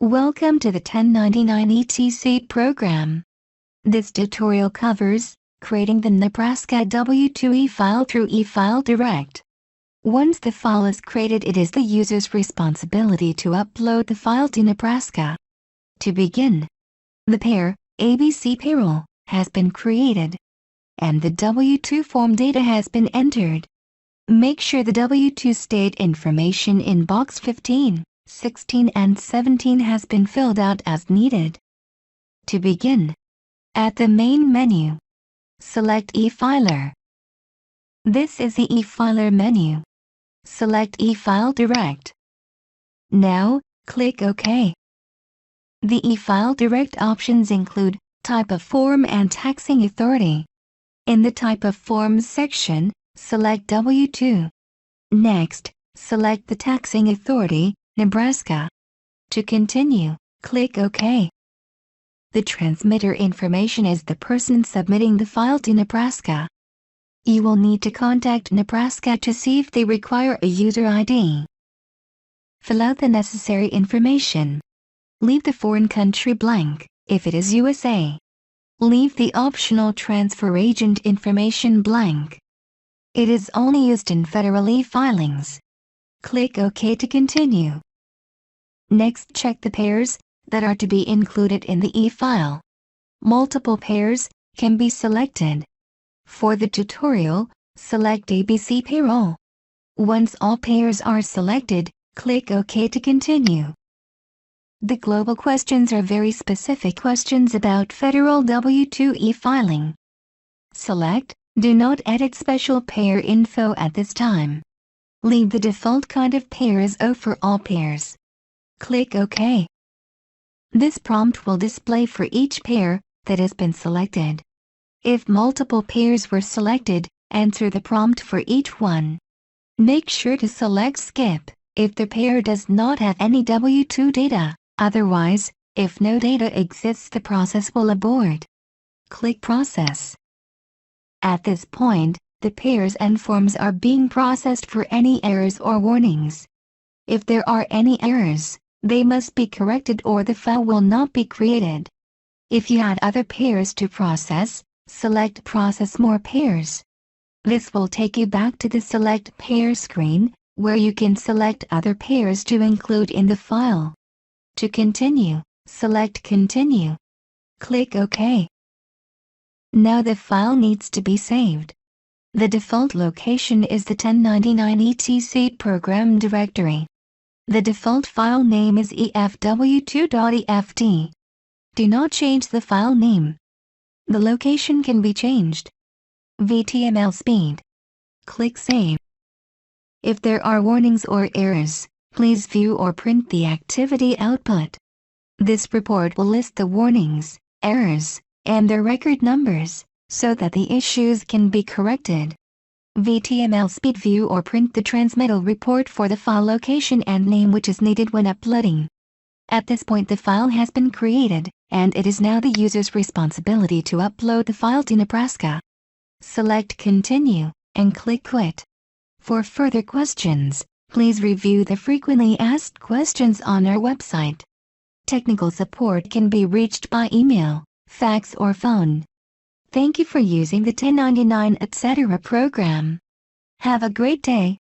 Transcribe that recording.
Welcome to the 1099 ETC program. This tutorial covers creating the Nebraska W-2 e-file through e-file direct. Once the file is created, it is the user's responsibility to upload the file to Nebraska. To begin, the pair ABC payroll has been created, and the W-2 form data has been entered. Make sure the W-2 state information in box 15, 16 and 17 has been filled out as needed. To begin, at the main menu, select e-filer. This is the e-filer menu. Select e-file direct. Now, click OK. The e-file direct options include type of form and taxing authority. In the type of forms section, select W-2. Next, select the taxing authority, Nebraska. To continue, click OK. The transmitter information is the person submitting the file to Nebraska. You will need to contact Nebraska to see if they require a user ID. Fill out the necessary information. Leave the foreign country blank, if it is USA. Leave the optional transfer agent information blank. It is only used in federal e-filings. Click OK to continue. Next, check the pairs that are to be included in the e-file. Multiple pairs can be selected. For the tutorial, select ABC payroll. Once all pairs are selected, click OK to continue. The global questions are very specific questions about federal W-2 e-filing. Select Do not edit special pair info at this time. Leave the default kind of pair as O for all pairs. Click OK. This prompt will display for each pair that has been selected. If multiple pairs were selected, enter the prompt for each one. Make sure to select Skip if the pair does not have any W-2 data. Otherwise, if no data exists, the process will abort. Click Process. At this point, the pairs and forms are being processed for any errors or warnings. If there are any errors, they must be corrected or the file will not be created. If you had other pairs to process, select Process More Pairs. This will take you back to the Select Pair screen, where you can select other pairs to include in the file. To continue, select Continue. Click OK. Now the file needs to be saved. The default location is the 1099 ETC program directory. The default file name is efw2.eft. Do not change the file name. The location can be changed. VTML speed. Click Save. If there are warnings or errors, please view or print the activity output. This report will list the warnings, errors, and their record numbers, so that the issues can be corrected. VTML speed view or print the transmittal report for the file location and name which is needed when uploading. At this point the file has been created, and it is now the user's responsibility to upload the file to Nebraska. Select Continue, and click Quit. For further questions, please review the frequently asked questions on our website. Technical support can be reached by email, fax or phone. Thank you for using the 1099 etc. program. Have a great day.